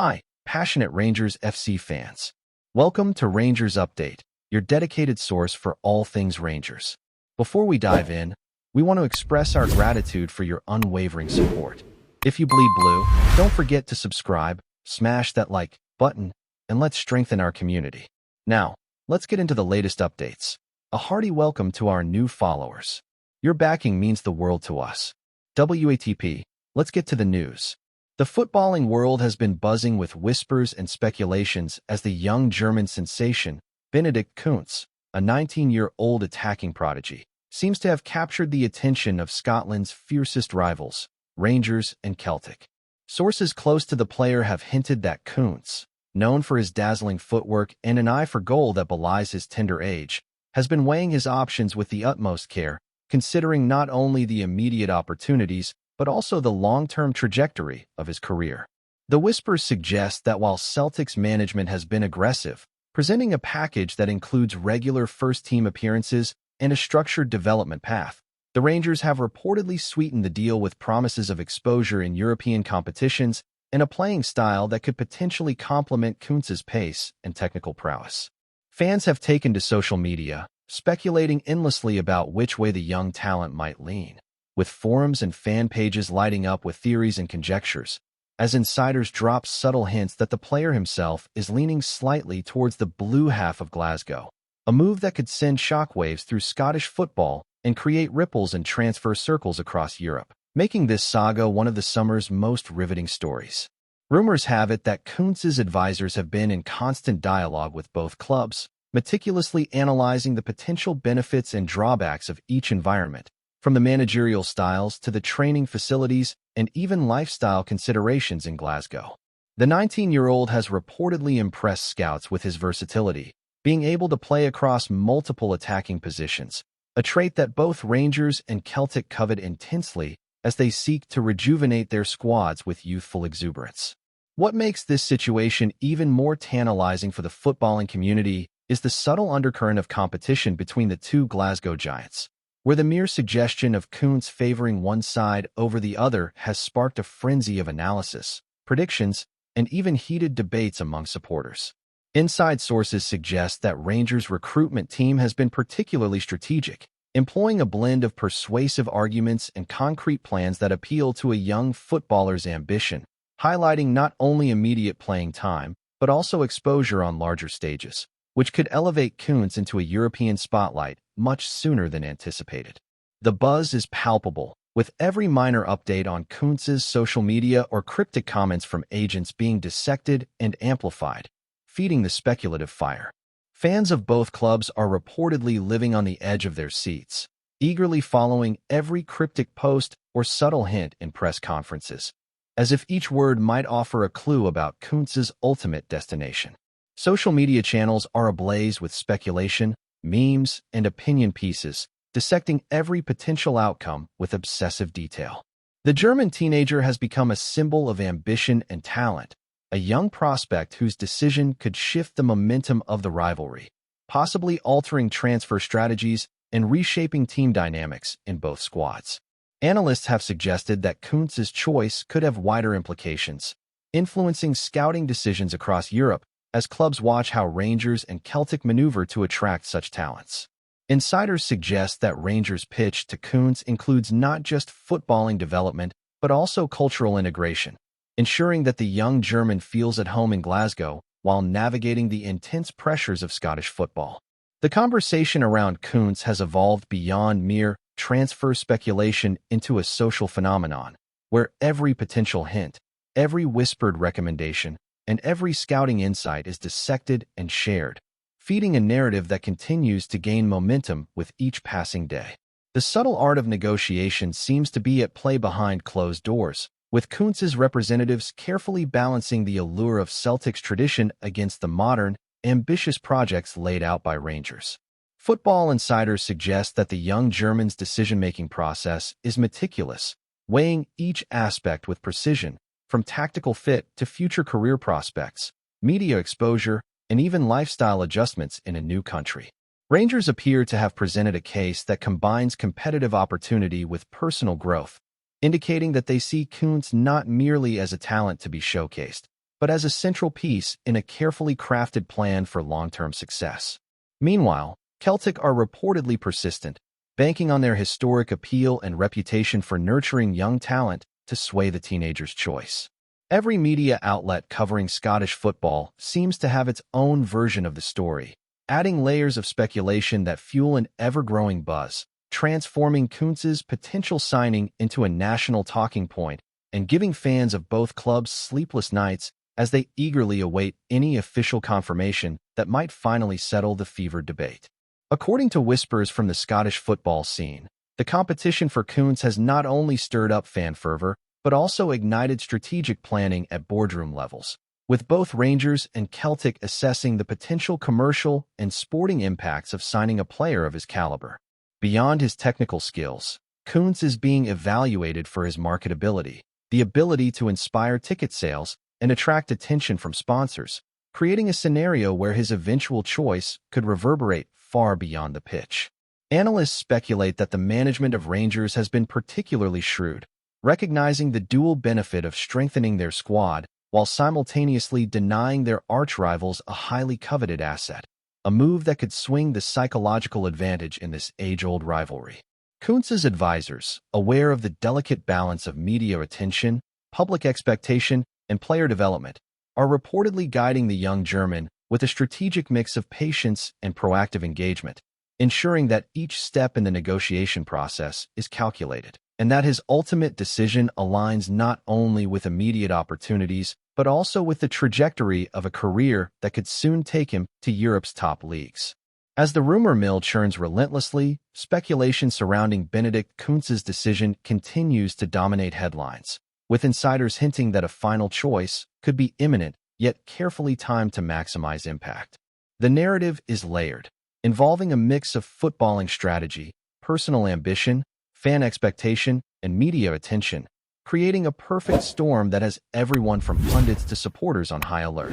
Hi, passionate Rangers FC fans. Welcome to Rangers Update, your dedicated source for all things Rangers. Before we dive in, we want to express our gratitude for your unwavering support. If you bleed blue, don't forget to subscribe, smash that like button, and let's strengthen our community. Now, let's get into the latest updates. A hearty welcome to our new followers. Your backing means the world to us. WATP, let's get to the news. The footballing world has been buzzing with whispers and speculations as the young German sensation, Benedict Kun, a 19-year-old attacking prodigy, seems to have captured the attention of Scotland's fiercest rivals, Rangers and Celtic. Sources close to the player have hinted that KUNTZ, known for his dazzling footwork and an eye for goal that belies his tender age, has been weighing his options with the utmost care, considering not only the immediate opportunities but also the long-term trajectory of his career. The whispers suggest that while Celtic's management has been aggressive, presenting a package that includes regular first-team appearances and a structured development path, the Rangers have reportedly sweetened the deal with promises of exposure in European competitions and a playing style that could potentially complement Kuntz's pace and technical prowess. Fans have taken to social media, speculating endlessly about which way the young talent might lean, with forums and fan pages lighting up with theories and conjectures, as insiders drop subtle hints that the player himself is leaning slightly towards the blue half of Glasgow, a move that could send shockwaves through Scottish football and create ripples in transfer circles across Europe, making this saga one of the summer's most riveting stories. Rumors have it that Kuntz's advisors have been in constant dialogue with both clubs, meticulously analyzing the potential benefits and drawbacks of each environment, from the managerial styles to the training facilities and even lifestyle considerations in Glasgow. The 19-year-old has reportedly impressed scouts with his versatility, being able to play across multiple attacking positions, a trait that both Rangers and Celtic covet intensely as they seek to rejuvenate their squads with youthful exuberance. What makes this situation even more tantalizing for the footballing community is the subtle undercurrent of competition between the two Glasgow giants, where the mere suggestion of KUNTZ favoring one side over the other has sparked a frenzy of analysis, predictions, and even heated debates among supporters. Inside sources suggest that Rangers' recruitment team has been particularly strategic, employing a blend of persuasive arguments and concrete plans that appeal to a young footballer's ambition, highlighting not only immediate playing time, but also exposure on larger stages, which could elevate KUNTZ into a European spotlight much sooner than anticipated. The buzz is palpable, with every minor update on KUNTZ's social media or cryptic comments from agents being dissected and amplified, feeding the speculative fire. Fans of both clubs are reportedly living on the edge of their seats, eagerly following every cryptic post or subtle hint in press conferences, as if each word might offer a clue about KUNTZ's ultimate destination. Social media channels are ablaze with speculation, memes, and opinion pieces, dissecting every potential outcome with obsessive detail. The German teenager has become a symbol of ambition and talent, a young prospect whose decision could shift the momentum of the rivalry, possibly altering transfer strategies and reshaping team dynamics in both squads. Analysts have suggested that Kuntz's choice could have wider implications, influencing scouting decisions across Europe as clubs watch how Rangers and Celtic maneuver to attract such talents. Insiders suggest that Rangers' pitch to KUNTZ includes not just footballing development, but also cultural integration, ensuring that the young German feels at home in Glasgow while navigating the intense pressures of Scottish football. The conversation around KUNTZ has evolved beyond mere transfer speculation into a social phenomenon, where every potential hint, every whispered recommendation, and every scouting insight is dissected and shared, feeding a narrative that continues to gain momentum with each passing day. The subtle art of negotiation seems to be at play behind closed doors, with Kuntz's representatives carefully balancing the allure of Celtic's tradition against the modern, ambitious projects laid out by Rangers. Football insiders suggest that the young German's decision-making process is meticulous, weighing each aspect with precision, from tactical fit to future career prospects, media exposure, and even lifestyle adjustments in a new country. Rangers appear to have presented a case that combines competitive opportunity with personal growth, indicating that they see KUNTZ not merely as a talent to be showcased, but as a central piece in a carefully crafted plan for long-term success. Meanwhile, Celtic are reportedly persistent, banking on their historic appeal and reputation for nurturing young talent to sway the teenagers' choice. Every media outlet covering Scottish football seems to have its own version of the story, adding layers of speculation that fuel an ever-growing buzz, transforming KUNTZ's potential signing into a national talking point and giving fans of both clubs sleepless nights as they eagerly await any official confirmation that might finally settle the fevered debate. According to whispers from the Scottish football scene, the competition for KUNTZ has not only stirred up fan fervor, but also ignited strategic planning at boardroom levels, with both Rangers and Celtic assessing the potential commercial and sporting impacts of signing a player of his caliber. Beyond his technical skills, KUNTZ is being evaluated for his marketability, the ability to inspire ticket sales and attract attention from sponsors, creating a scenario where his eventual choice could reverberate far beyond the pitch. Analysts speculate that the management of Rangers has been particularly shrewd, recognizing the dual benefit of strengthening their squad while simultaneously denying their archrivals a highly coveted asset, a move that could swing the psychological advantage in this age-old rivalry. KUNTZ's advisors, aware of the delicate balance of media attention, public expectation, and player development, are reportedly guiding the young German with a strategic mix of patience and proactive engagement, ensuring that each step in the negotiation process is calculated, and that his ultimate decision aligns not only with immediate opportunities, but also with the trajectory of a career that could soon take him to Europe's top leagues. As the rumor mill churns relentlessly, speculation surrounding Benedict Kun's decision continues to dominate headlines, with insiders hinting that a final choice could be imminent, yet carefully timed to maximize impact. The narrative is layered, involving a mix of footballing strategy, personal ambition, fan expectation, and media attention, creating a perfect storm that has everyone from pundits to supporters on high alert.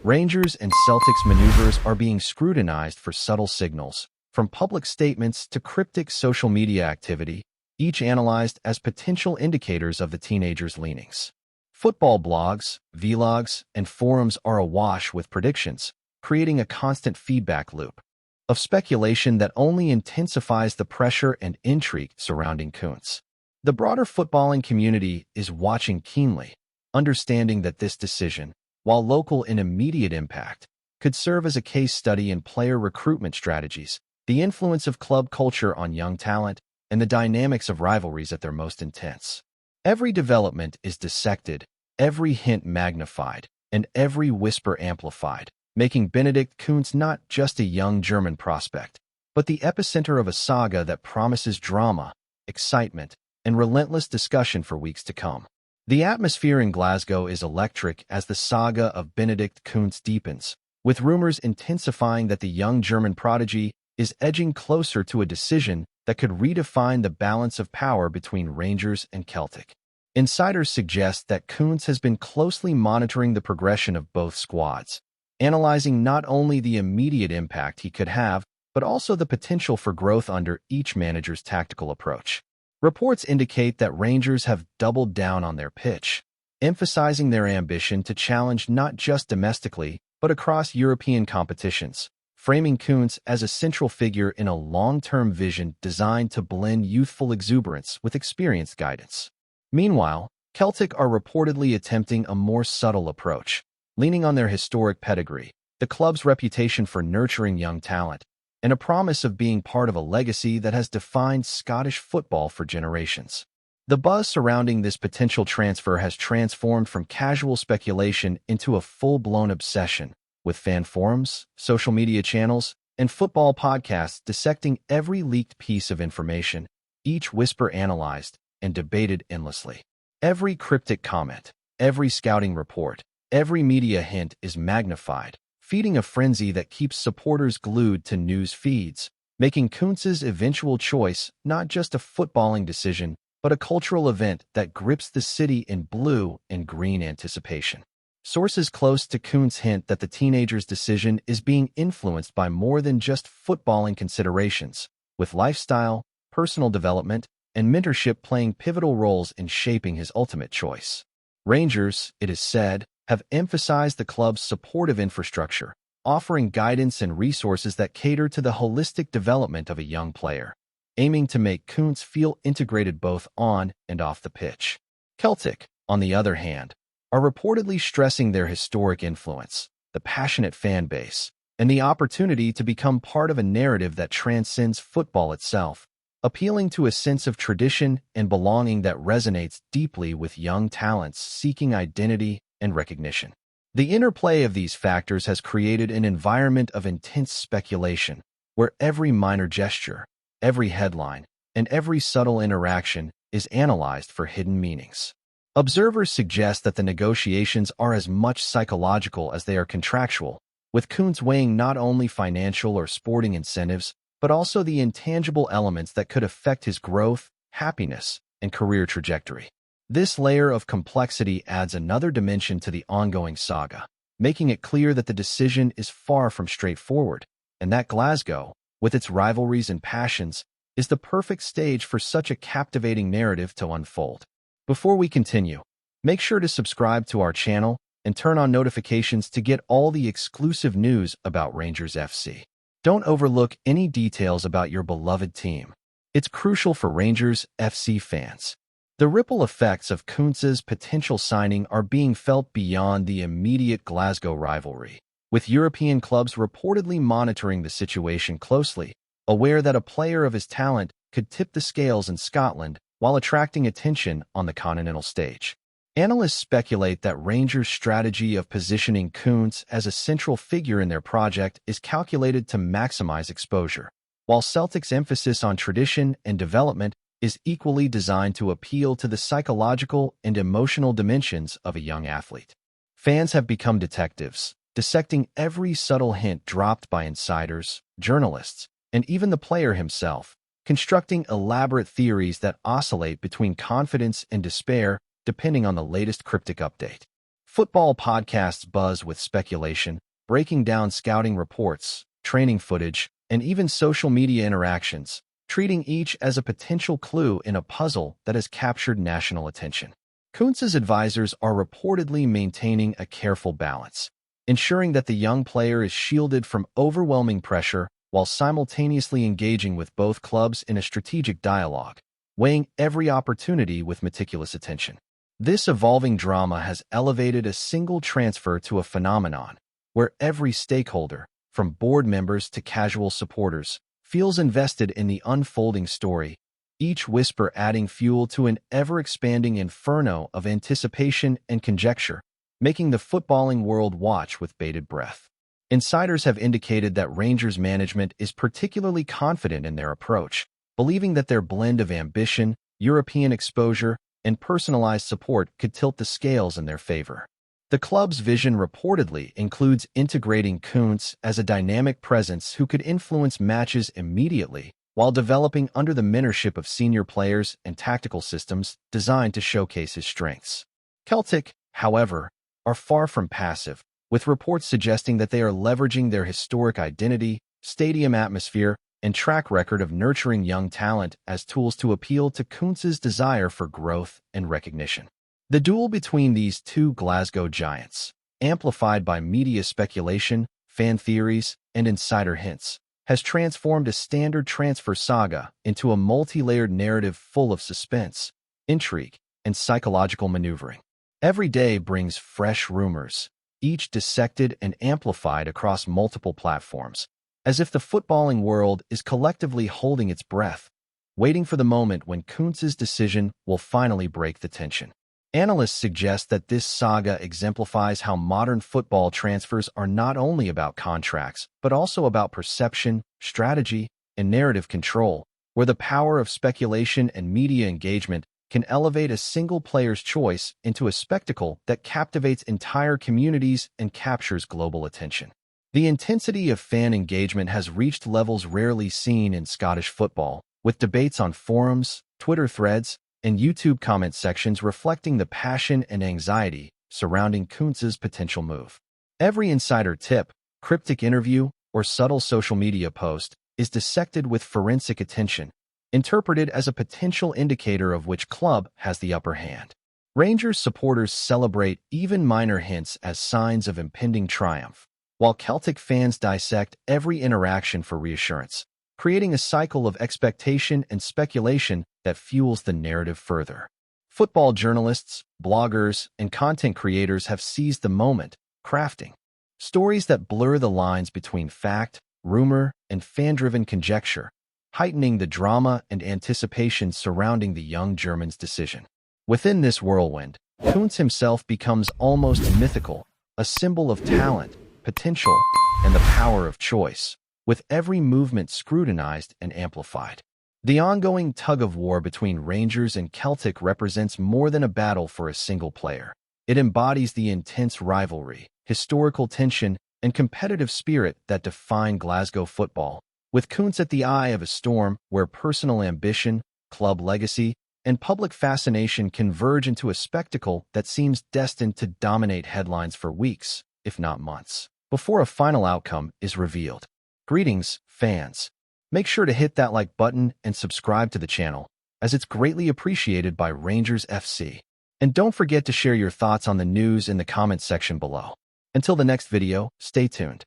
Rangers and Celtic's maneuvers are being scrutinized for subtle signals, from public statements to cryptic social media activity, each analyzed as potential indicators of the teenagers' leanings. Football blogs, vlogs, and forums are awash with predictions, creating a constant feedback loop of speculation that only intensifies the pressure and intrigue surrounding KUNTZ. The broader footballing community is watching keenly, understanding that this decision, while local in immediate impact, could serve as a case study in player recruitment strategies, the influence of club culture on young talent, and the dynamics of rivalries at their most intense. Every development is dissected, every hint magnified, and every whisper amplified, making Benedict Kun not just a young German prospect, but the epicenter of a saga that promises drama, excitement, and relentless discussion for weeks to come. The atmosphere in Glasgow is electric as the saga of Benedict Kun deepens, with rumors intensifying that the young German prodigy is edging closer to a decision that could redefine the balance of power between Rangers and Celtic. Insiders suggest that KUNTZ has been closely monitoring the progression of both squads, analyzing not only the immediate impact he could have, but also the potential for growth under each manager's tactical approach. Reports indicate that Rangers have doubled down on their pitch, emphasizing their ambition to challenge not just domestically, but across European competitions, framing KUNTZ as a central figure in a long-term vision designed to blend youthful exuberance with experienced guidance. Meanwhile, Celtic are reportedly attempting a more subtle approach, leaning on their historic pedigree, the club's reputation for nurturing young talent, and a promise of being part of a legacy that has defined Scottish football for generations. The buzz surrounding this potential transfer has transformed from casual speculation into a full-blown obsession, with fan forums, social media channels, and football podcasts dissecting every leaked piece of information, each whisper analyzed and debated endlessly. Every cryptic comment, every scouting report, every media hint is magnified, feeding a frenzy that keeps supporters glued to news feeds, making KUNTZ's eventual choice not just a footballing decision, but a cultural event that grips the city in blue and green anticipation. Sources close to KUNTZ hint that the teenager's decision is being influenced by more than just footballing considerations, with lifestyle, personal development, and mentorship playing pivotal roles in shaping his ultimate choice. Rangers, it is said, have emphasized the club's supportive infrastructure, offering guidance and resources that cater to the holistic development of a young player, aiming to make KUNTZ feel integrated both on and off the pitch. Celtic, on the other hand, are reportedly stressing their historic influence, the passionate fan base, and the opportunity to become part of a narrative that transcends football itself, appealing to a sense of tradition and belonging that resonates deeply with young talents seeking identity and recognition. The interplay of these factors has created an environment of intense speculation, where every minor gesture, every headline, and every subtle interaction is analyzed for hidden meanings. Observers suggest that the negotiations are as much psychological as they are contractual, with KUNTZ weighing not only financial or sporting incentives, but also the intangible elements that could affect his growth, happiness, and career trajectory. This layer of complexity adds another dimension to the ongoing saga, making it clear that the decision is far from straightforward, and that Glasgow, with its rivalries and passions, is the perfect stage for such a captivating narrative to unfold. Before we continue, make sure to subscribe to our channel and turn on notifications to get all the exclusive news about Rangers FC. Don't overlook any details about your beloved team. It's crucial for Rangers FC fans. The ripple effects of KUNTZ's potential signing are being felt beyond the immediate Glasgow rivalry, with European clubs reportedly monitoring the situation closely, aware that a player of his talent could tip the scales in Scotland while attracting attention on the continental stage. Analysts speculate that Rangers' strategy of positioning KUNTZ as a central figure in their project is calculated to maximize exposure, while Celtic's emphasis on tradition and development is equally designed to appeal to the psychological and emotional dimensions of a young athlete. Fans have become detectives, dissecting every subtle hint dropped by insiders, journalists, and even the player himself, constructing elaborate theories that oscillate between confidence and despair depending on the latest cryptic update. Football podcasts buzz with speculation, breaking down scouting reports, training footage, and even social media interactions, treating each as a potential clue in a puzzle that has captured national attention. KUNTZ's advisors are reportedly maintaining a careful balance, ensuring that the young player is shielded from overwhelming pressure while simultaneously engaging with both clubs in a strategic dialogue, weighing every opportunity with meticulous attention. This evolving drama has elevated a single transfer to a phenomenon where every stakeholder, from board members to casual supporters, feels invested in the unfolding story, each whisper adding fuel to an ever-expanding inferno of anticipation and conjecture, making the footballing world watch with bated breath. Insiders have indicated that Rangers management is particularly confident in their approach, believing that their blend of ambition, European exposure, and personalized support could tilt the scales in their favor. The club's vision reportedly includes integrating KUNTZ as a dynamic presence who could influence matches immediately, while developing under the mentorship of senior players and tactical systems designed to showcase his strengths. Celtic, however, are far from passive, with reports suggesting that they are leveraging their historic identity, stadium atmosphere, and track record of nurturing young talent as tools to appeal to KUNTZ's desire for growth and recognition. The duel between these two Glasgow giants, amplified by media speculation, fan theories, and insider hints, has transformed a standard transfer saga into a multi-layered narrative full of suspense, intrigue, and psychological maneuvering. Every day brings fresh rumors, each dissected and amplified across multiple platforms, as if the footballing world is collectively holding its breath, waiting for the moment when KUNTZ's decision will finally break the tension. Analysts suggest that this saga exemplifies how modern football transfers are not only about contracts, but also about perception, strategy, and narrative control, where the power of speculation and media engagement can elevate a single player's choice into a spectacle that captivates entire communities and captures global attention. The intensity of fan engagement has reached levels rarely seen in Scottish football, with debates on forums, Twitter threads, and YouTube comment sections reflecting the passion and anxiety surrounding KUNTZ's potential move. Every insider tip, cryptic interview, or subtle social media post is dissected with forensic attention, interpreted as a potential indicator of which club has the upper hand. Rangers supporters celebrate even minor hints as signs of impending triumph, while Celtic fans dissect every interaction for reassurance, creating a cycle of expectation and speculation that fuels the narrative further. Football journalists, bloggers, and content creators have seized the moment, crafting stories that blur the lines between fact, rumor, and fan-driven conjecture, heightening the drama and anticipation surrounding the young German's decision. Within this whirlwind, KUNTZ himself becomes almost mythical, a symbol of talent, potential, and the power of choice, with every movement scrutinized and amplified. The ongoing tug-of-war between Rangers and Celtic represents more than a battle for a single player. It embodies the intense rivalry, historical tension, and competitive spirit that define Glasgow football, with KUNTZ at the eye of a storm where personal ambition, club legacy, and public fascination converge into a spectacle that seems destined to dominate headlines for weeks, if not months, before a final outcome is revealed. Greetings, fans. Make sure to hit that like button and subscribe to the channel, as it's greatly appreciated by Rangers FC. And don't forget to share your thoughts on the news in the comments section below. Until the next video, stay tuned.